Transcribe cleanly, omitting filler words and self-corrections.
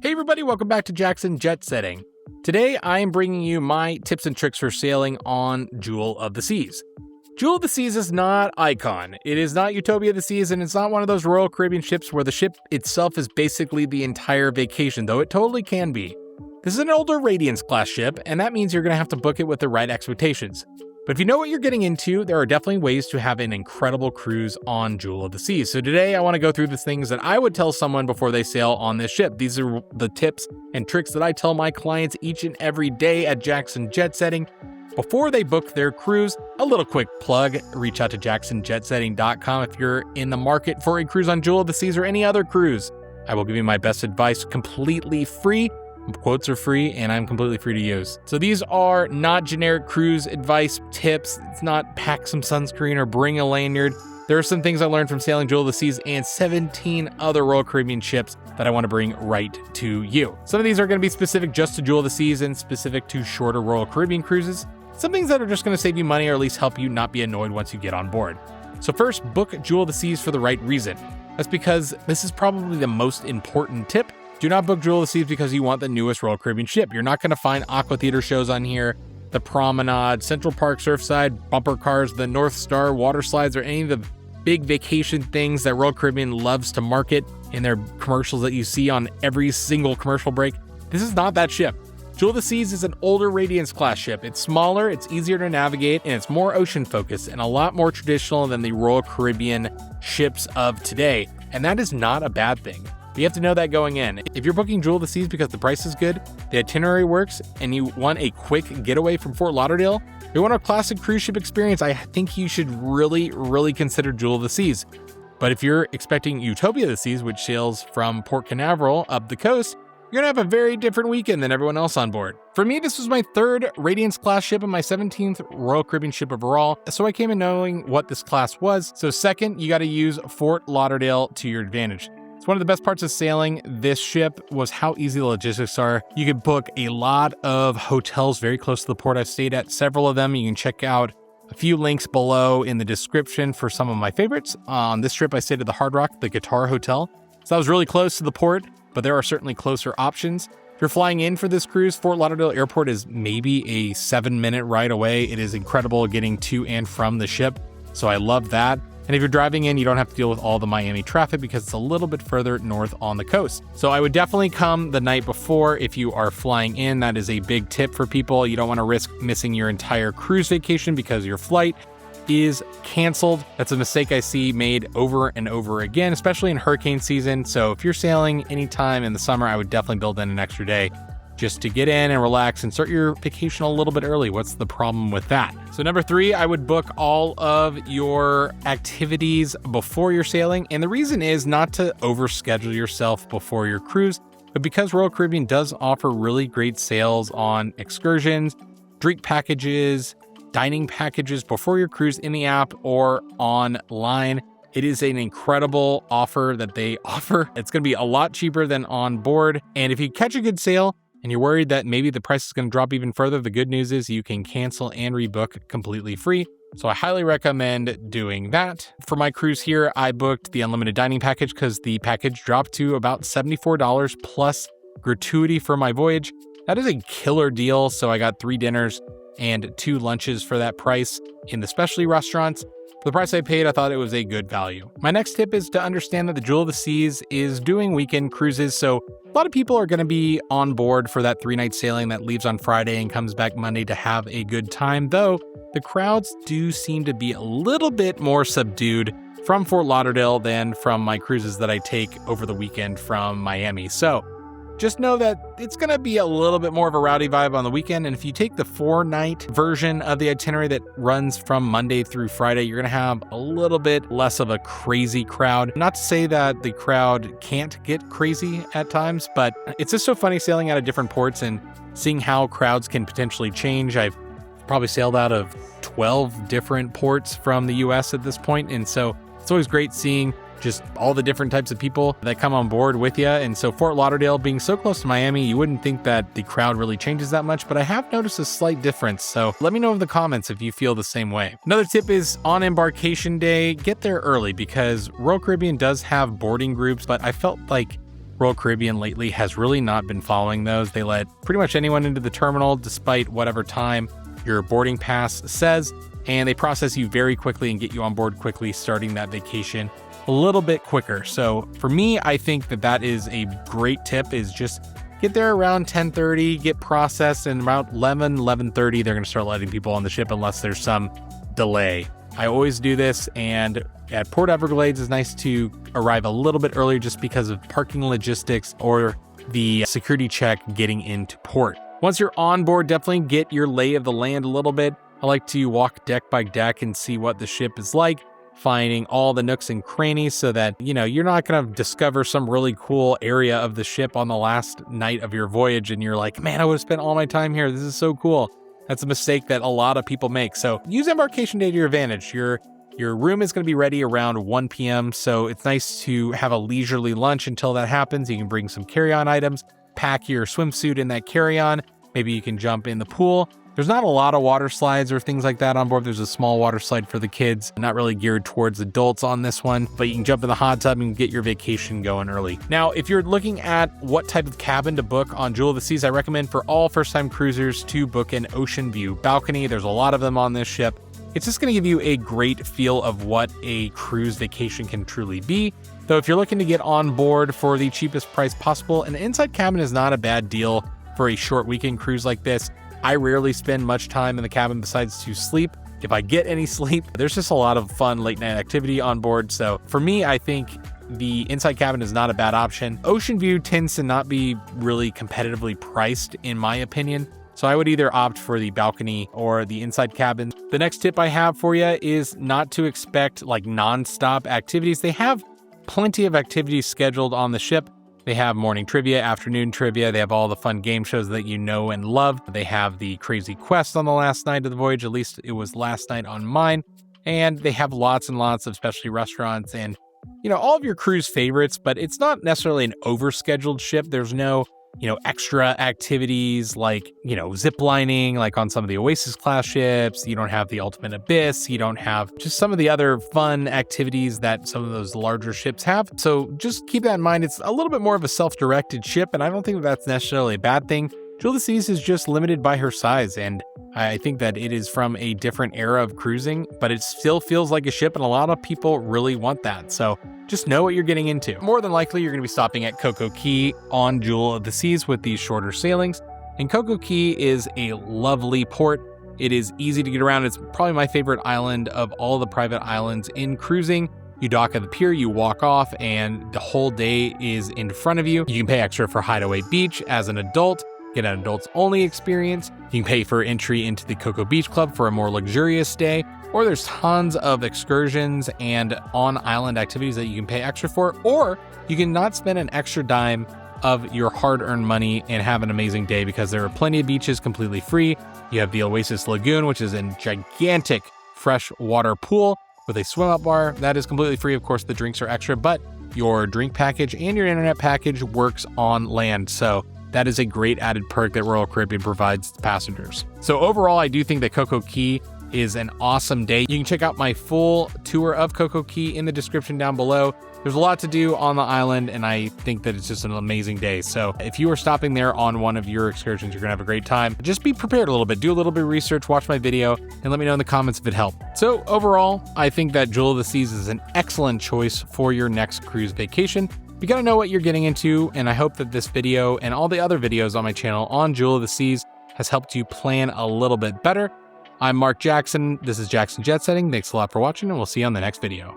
Hey everybody, welcome back to Jackson Jet Setting. Today I am bringing you my tips and tricks for sailing on Jewel of the Seas. Jewel of the Seas is not Icon, it is not Utopia of the Seas, and it's not one of those Royal Caribbean ships where the ship itself is basically the entire vacation, though it totally can be. This is an older Radiance Class ship, and that means you're going to have to book it with the right expectations. But if you know what you're getting into, there are definitely ways to have an incredible cruise on Jewel of the Seas. So today I want to go through the things that I would tell someone before they sail on this ship. These are the tips and tricks that I tell my clients each and every day at Jackson Jet Setting before they book their cruise. A little quick plug, reach out to jacksonjetsetting.com if you're in the market for a cruise on Jewel of the Seas or any other cruise. I will give you my best advice completely free. Quotes are free and I'm completely free to use. So these are not generic cruise advice tips. It's not pack some sunscreen or bring a lanyard. There are some things I learned from sailing Jewel of the Seas and 17 other Royal Caribbean ships that I want to bring right to you. Some of these are going to be specific just to Jewel of the Seas and specific to shorter Royal Caribbean cruises. Some things that are just going to save you money or at least help you not be annoyed once you get on board. So first, book Jewel of the Seas for the right reason. That's because this is probably the most important tip. Do not book Jewel of the Seas because you want the newest Royal Caribbean ship. You're not going to find Aqua Theater shows on here, the Promenade, Central Park Surfside, bumper cars, the North Star water slides, or any of the big vacation things that Royal Caribbean loves to market in their commercials that you see on every single commercial break. This is not that ship. Jewel of the Seas is an older Radiance Class ship. It's smaller, it's easier to navigate, and it's more ocean focused and a lot more traditional than the Royal Caribbean ships of today. And that is not a bad thing. You have to know that going in. If you're booking Jewel of the Seas because the price is good, the itinerary works, and you want a quick getaway from Fort Lauderdale, you want a classic cruise ship experience, I think you should really consider Jewel of the Seas. But if you're expecting Utopia of the Seas, which sails from Port Canaveral up the coast, you're gonna have a very different weekend than everyone else on board. For me, this was my third Radiance Class ship and my 17th Royal Caribbean ship overall, so I came in knowing what this class was. So second, you gotta use Fort Lauderdale to your advantage. It's one of the best parts of sailing this ship was how easy the logistics are. You can book a lot of hotels very close to the port. I've stayed at several of them. You can check out a few links below in the description for some of my favorites. On this trip, I stayed at the Hard Rock, the Guitar Hotel. So that was really close to the port, but there are certainly closer options. If you're flying in for this cruise, Fort Lauderdale Airport is maybe a 7-minute ride away. It is incredible getting to and from the ship, so I love that. And if you're driving in, you don't have to deal with all the Miami traffic because it's a little bit further north on the coast. So I would definitely come the night before if you are flying in. That is a big tip for people. You don't want to risk missing your entire cruise vacation because your flight is canceled. That's a mistake I see made over and over again, especially in hurricane season. So if you're sailing anytime in the summer, I would definitely build in an extra day just to get in and relax and start your vacation a little bit early. What's the problem with that? So number 3, I would book all of your activities before you're sailing. And the reason is not to overschedule yourself before your cruise, but because Royal Caribbean does offer really great sales on excursions, drink packages, dining packages before your cruise in the app or online. It is an incredible offer that they offer. It's going to be a lot cheaper than on board. And if you catch a good sale, and you're worried that maybe the price is going to drop even further, the good news is you can cancel and rebook completely free. So I highly recommend doing that. For my cruise here, I booked the unlimited dining package because the package dropped to about $74 plus gratuity for my voyage. That is a killer deal. So I got 3 dinners and 2 lunches for that price in the specialty restaurants. For the price I paid, I thought it was a good value. My next tip is to understand that the Jewel of the Seas is doing weekend cruises, so a lot of people are going to be on board for that 3-night sailing that leaves on Friday and comes back Monday to have a good time, though the crowds do seem to be a little bit more subdued from Fort Lauderdale than from my cruises that I take over the weekend from Miami. So just know that it's going to be a little bit more of a rowdy vibe on the weekend. And if you take the 4-night version of the itinerary that runs from Monday through Friday, you're going to have a little bit less of a crazy crowd. Not to say that the crowd can't get crazy at times, but it's just so funny sailing out of different ports and seeing how crowds can potentially change. I've probably sailed out of 12 different ports from the US at this point. And so it's always great seeing just all the different types of people that come on board with you. And so Fort Lauderdale being so close to Miami, you wouldn't think that the crowd really changes that much, but I have noticed a slight difference. So let me know in the comments if you feel the same way. Another tip is on embarkation day, get there early because Royal Caribbean does have boarding groups, but I felt like Royal Caribbean lately has really not been following those. They let pretty much anyone into the terminal despite whatever time your boarding pass says, and they process you very quickly and get you on board quickly, starting that vacation a little bit quicker. So for me, I think that is a great tip, is just get there around 10:30, get processed, and around 11:30, they're going to start letting people on the ship unless there's some delay. I always do this, and at Port Everglades, it's nice to arrive a little bit earlier just because of parking logistics or the security check getting into port. Once you're on board, definitely get your lay of the land a little bit. I like to walk deck by deck and see what the ship is like, finding all the nooks and crannies so that, you're not going to discover some really cool area of the ship on the last night of your voyage and you're like, man, I would have spent all my time here. This is so cool. That's a mistake that a lot of people make. So use Embarkation Day to your advantage. Your room is going to be ready around 1 p.m. So it's nice to have a leisurely lunch until that happens. You can bring some carry-on items, pack your swimsuit in that carry-on. Maybe you can jump in the pool. There's not a lot of water slides or things like that on board. There's a small water slide for the kids, not really geared towards adults on this one, but you can jump in the hot tub and get your vacation going early. Now, if you're looking at what type of cabin to book on Jewel of the Seas, I recommend for all first-time cruisers to book an ocean view balcony. There's a lot of them on this ship. It's just going to give you a great feel of what a cruise vacation can truly be. Though if you're looking to get on board for the cheapest price possible, an inside cabin is not a bad deal for a short weekend cruise like this. I rarely spend much time in the cabin besides to sleep. If I get any sleep, there's just a lot of fun late night activity on board. So for me, I think the inside cabin is not a bad option. Ocean view tends to not be really competitively priced, in my opinion. So I would either opt for the balcony or the inside cabin. The next tip I have for you is not to expect like nonstop activities. They have plenty of activities scheduled on the ship. They have morning trivia, afternoon trivia. They have all the fun game shows that you know and love. They have the crazy quest on the last night of the voyage. At least it was last night on mine. And they have lots and lots of specialty restaurants and, all of your cruise favorites, but it's not necessarily an overscheduled ship. There's no, extra activities like, zip lining, like on some of the Oasis class ships. You don't have the Ultimate Abyss. You don't have just some of the other fun activities that some of those larger ships have. So just keep that in mind. It's a little bit more of a self-directed ship, and I don't think that's necessarily a bad thing. Jewel of the Seas is just limited by her size, and I think that it is from a different era of cruising, but it still feels like a ship, and a lot of people really want that. So just know what you're getting into. More than likely, you're going to be stopping at CocoKey on Jewel of the Seas with these shorter sailings, and CocoKey is a lovely port. It is easy to get around. It's probably my favorite island of all the private islands in cruising. You dock at the pier, you walk off, and the whole day is in front of you. You can pay extra for Hideaway Beach as an adult. Get an adults only experience. You can pay for entry into the Cocoa Beach Club for a more luxurious day, or there's tons of excursions and on-island activities that you can pay extra for, or you can not spend an extra dime of your hard-earned money and have an amazing day because there are plenty of beaches completely free. You have the Oasis Lagoon, which is a gigantic freshwater pool with a swim-up bar. That is completely free. Of course, the drinks are extra, but your drink package and your internet package works on land. So that is a great added perk that Royal Caribbean provides passengers. So overall, I do think that CocoKey is an awesome day. You can check out my full tour of CocoKey in the description down below. There's a lot to do on the island, and I think that it's just an amazing day. So if you are stopping there on one of your excursions, you're gonna have a great time. Just be prepared a little bit, do a little bit of research, watch my video, and let me know in the comments if it helped. So overall, I think that Jewel of the Seas is an excellent choice for your next cruise vacation. You gotta know what you're getting into, and I hope that this video and all the other videos on my channel on Jewel of the Seas has helped you plan a little bit better. I'm Mark Jackson. This is Jackson Jet Setting. Thanks a lot for watching, and we'll see you on the next video.